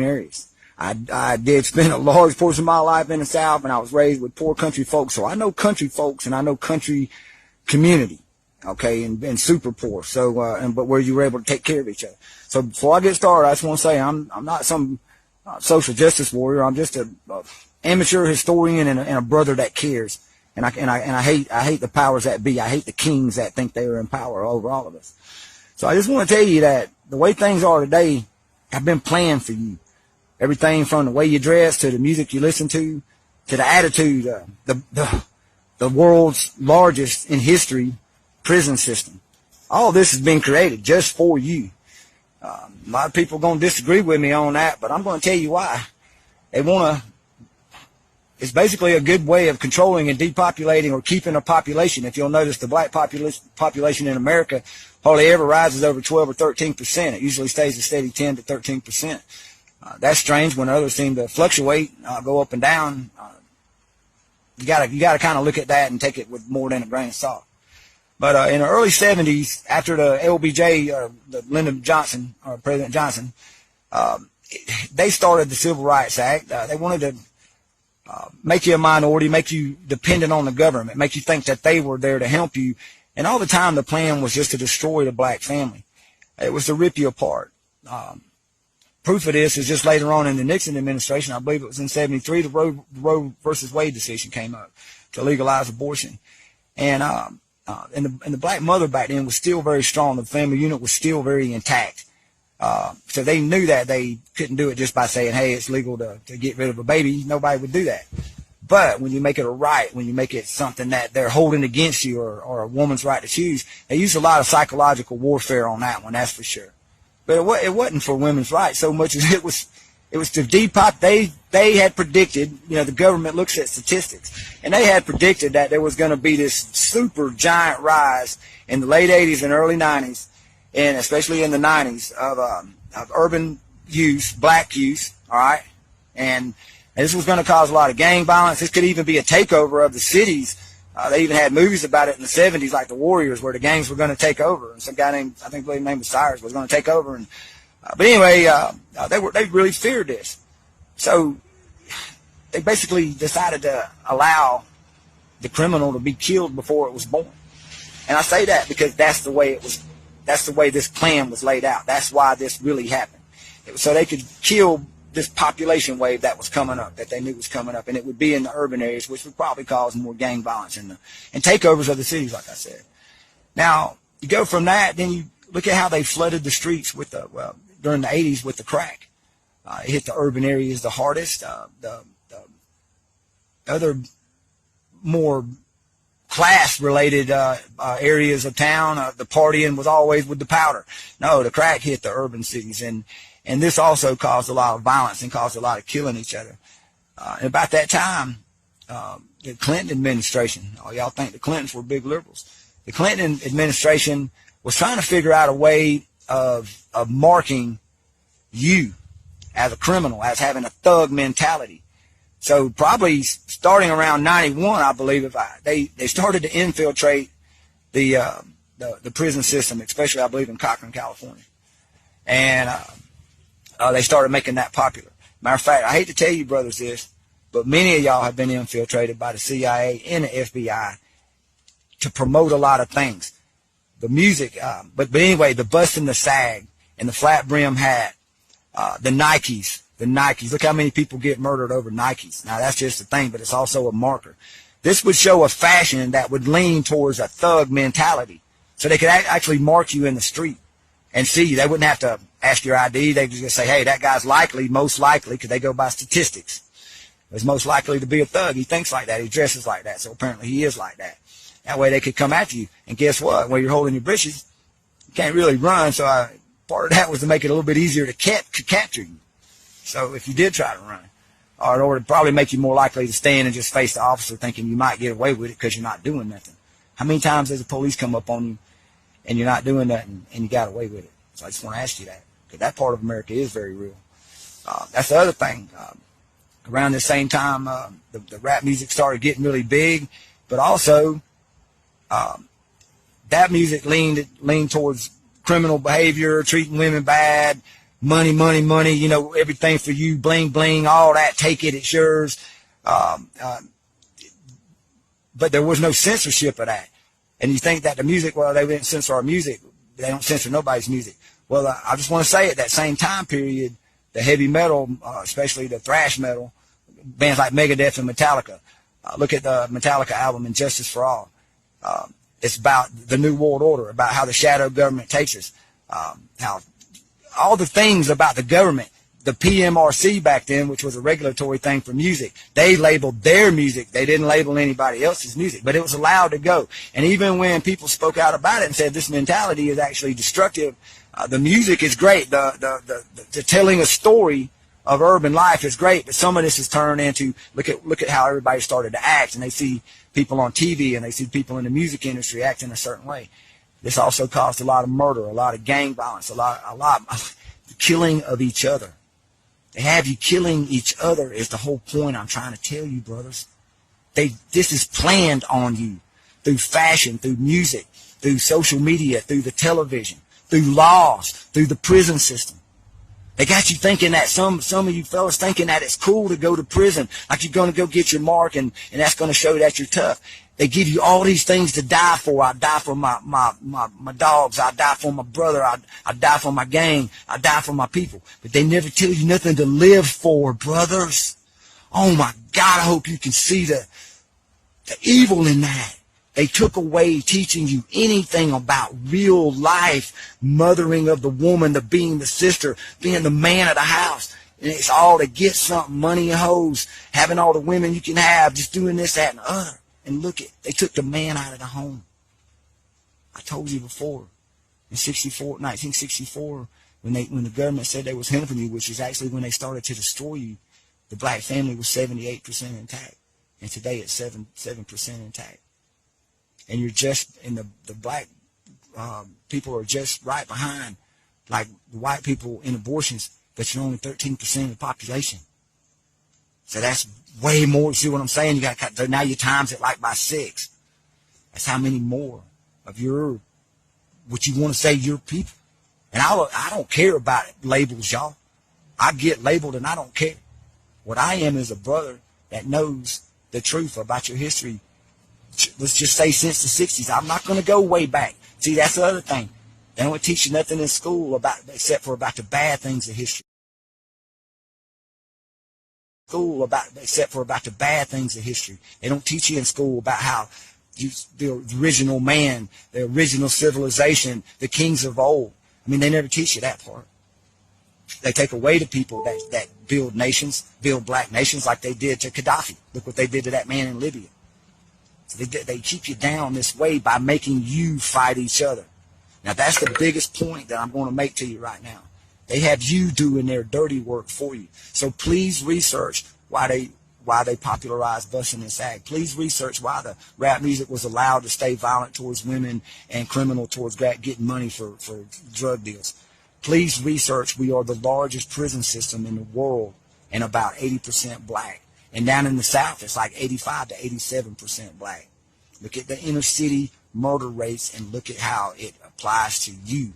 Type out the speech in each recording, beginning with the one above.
areas. I did spend a large portion of my life in the South, and I was raised with poor country folks. So I know country folks, and I know country community, okay, and super poor. So, but where you were able to take care of each other. So before I get started, I just want to say I'm not some social justice warrior. I'm just a amateur historian and a brother that cares. And I hate the powers that be. I hate the kings that think they are in power over all of us. So I just want to tell you that the way things are today have been planned for you. Everything from the way you dress to the music you listen to the attitude, the world's largest in history prison system. All this has been created just for you. A lot of people are going to disagree with me on that, but I'm going to tell you why. They want to. It's basically a good way of controlling and depopulating or keeping a population. If you'll notice, the black population in America hardly ever rises over 12 or 13%. It usually stays a steady 10 to 13%. That's strange when others seem to fluctuate, go up and down. You gotta kind of look at that and take it with more than a grain of salt. But in the early 70s, after the LBJ, the Lyndon Johnson, or President Johnson, they started the Civil Rights Act. They wanted to make you a minority, make you dependent on the government, make you think that they were there to help you. And all the time the plan was just to destroy the black family. It was to rip you apart. Proof of this is just later on in the Nixon administration. I believe it was in 73, the Roe versus Wade decision came up to legalize abortion. And the black mother back then was still very strong. The family unit was still very intact. So they knew that they couldn't do it just by saying, hey, it's legal to get rid of a baby. Nobody would do that. But when you make it a right, when you make it something that they're holding against you, or a woman's right to choose, they use a lot of psychological warfare on that one, that's for sure. But it wasn't for women's rights so much as it was to depop. They had predicted, the government looks at statistics, and they had predicted that there was going to be this super giant rise in the late 80s and early 90s, and especially in the 90s, of urban youth, black youth, all right? And this was going to cause a lot of gang violence. This could even be a takeover of the cities. They even had movies about it in the 70s, like The Warriors, where the gangs were going to take over. And some guy named, I think his name was Cyrus, was going to take over. And but anyway, they really feared this. So they basically decided to allow the criminal to be killed before it was born. And I say that because that's the way it was. That's the way this plan was laid out. That's why this really happened. So they could kill this population wave that was coming up, that they knew was coming up, and it would be in the urban areas, which would probably cause more gang violence and takeovers of the cities, like I said. Now, you go from that, then you look at how they flooded the streets with during the 80s with the crack. It hit the urban areas the hardest. The other more class-related areas of town, the partying was always with the powder. No, the crack hit the urban cities, and this also caused a lot of violence and caused a lot of killing each other. And about that time, the Clinton administration, y'all think the Clintons were big liberals. The Clinton administration was trying to figure out a way of marking you as a criminal, as having a thug mentality. So probably starting around 91, I believe, they started to infiltrate the prison system, especially I believe in Cochran, California, and they started making that popular. Matter of fact, I hate to tell you, brothers, this, but many of y'all have been infiltrated by the CIA and the FBI to promote a lot of things. The music, but anyway, the bust and the sag and the flat brim hat, the Nikes. The Nikes. Look how many people get murdered over Nikes. Now, that's just a thing, but it's also a marker. This would show a fashion that would lean towards a thug mentality. So they could actually mark you in the street and see you. They wouldn't have to ask your ID. They could just say, hey, that guy's most likely, because they go by statistics, is most likely to be a thug. He thinks like that. He dresses like that. So apparently he is like that. That way they could come after you. And guess what? When you're holding your britches, you can't really run. So part of that was to make it a little bit easier to capture you. So if you did try to run, or it would probably make you more likely to stand and just face the officer thinking you might get away with it because you're not doing nothing. How many times does the police come up on you and you're not doing nothing and you got away with it? So I just want to ask you that, because that part of America is very real. That's the other thing. Around the same time, the rap music started getting really big, but also that music leaned towards criminal behavior, treating women bad, money, money, money, you know, everything for you, bling, bling, all that, take it, it's yours. But there was no censorship of that. And you think that the music, well, they didn't censor our music. They don't censor nobody's music. Well, I just want to say at that same time period, the heavy metal, especially the thrash metal, bands like Megadeth and Metallica. Look at the Metallica album, Injustice for All. It's about the New World Order, about how the shadow government takes us, how all the things about the government. The PMRC back then, which was a regulatory thing for music, they labeled their music. They didn't label anybody else's music, but it was allowed to go. And even when people spoke out about it and said this mentality is actually destructive, the music is great. The telling a story of urban life is great, but some of this is turned into, look at how everybody started to act, and they see people on TV and they see people in the music industry acting a certain way. This also caused a lot of murder, a lot of gang violence, a lot of killing of each other. They have you killing each other is the whole point I'm trying to tell you, brothers. This is planned on you through fashion, through music, through social media, through the television, through laws, through the prison system. They got you thinking that, some of you fellas thinking that it's cool to go to prison, like you're going to go get your mark and that's going to show that you're tough. They give you all these things to die for. I die for my dogs. I die for my brother. I die for my gang. I die for my people. But they never tell you nothing to live for, brothers. Oh my God, I hope you can see the evil in that. They took away teaching you anything about real life, mothering of the woman, the being the sister, being the man of the house. And it's all to get something, money and hoes, having all the women you can have, just doing this, that, and the other. And look it, they took the man out of the home. I told you before, in 1964, when the government said they was helping you, which is actually when they started to destroy you, the black family was 78% intact. And today it's 7% intact. And you're just, and the black people are just right behind, like the white people in abortions, but you're only 13% of the population. So that's way more. See what I'm saying? You got now you times it like by 6. That's how many more of your, what you want to say, your people. And I don't care about labels, y'all. I get labeled and I don't care. What I am is a brother that knows the truth about your history. Let's just say since the 60s. I'm not going to go way back. See, that's the other thing. They don't teach you nothing in school except for about the bad things of history. Except for about the bad things of history. They don't teach you in school about how the original man, the original civilization, the kings of old. I mean, they never teach you that part. They take away the people that build nations, build black nations like they did to Gaddafi. Look what they did to that man in Libya. So they keep you down this way by making you fight each other. Now, that's the biggest point that I'm going to make to you right now. They have you doing their dirty work for you. So please research why they popularized busing and sag. Please research why the rap music was allowed to stay violent towards women and criminal towards getting money for drug deals. Please research we are the largest prison system in the world and about 80% black. And down in the South, it's like 85 to 87% black. Look at the inner city murder rates and look at how it applies to you.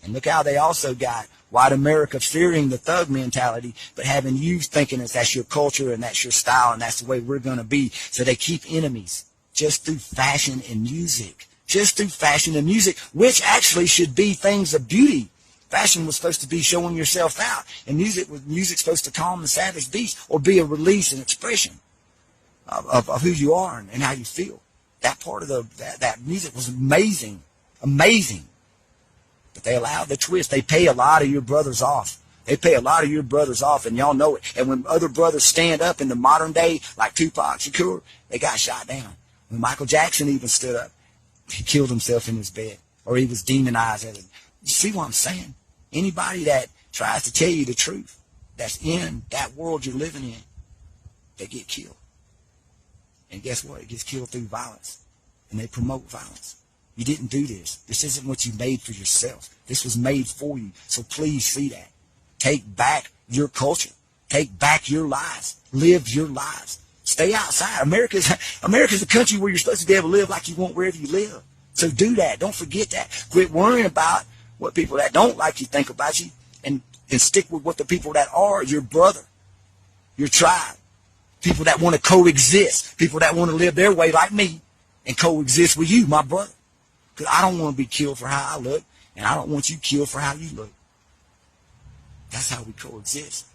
And look how they also got white America fearing the thug mentality, but having you thinking that's your culture and that's your style and that's the way we're going to be. So they keep enemies just through fashion and music. Just through fashion and music, which actually should be things of beauty. Fashion was supposed to be showing yourself out. And music's supposed to calm the savage beast or be a release and expression of who you are and how you feel. That part of that music was amazing. Amazing. But they allowed the twist. They pay a lot of your brothers off. They pay a lot of your brothers off, and y'all know it. And when other brothers stand up in the modern day, like Tupac Shakur, they got shot down. When Michael Jackson even stood up, he killed himself in his bed, or he was demonized. You see what I'm saying? Anybody that tries to tell you the truth, that's in that world you're living in, they get killed. And guess what? It gets killed through violence. And they promote violence. You didn't do this. This isn't what you made for yourself. This was made for you. So please see that. Take back your culture. Take back your lives. Live your lives. Stay outside. America's a country where you're supposed to be able to live like you want wherever you live. So do that. Don't forget that. Quit worrying about what people that don't like you think about you, and stick with what the people that are your brother, your tribe, people that want to coexist, people that want to live their way like me and coexist with you, my brother. Because I don't want to be killed for how I look, and I don't want you killed for how you look. That's how we coexist.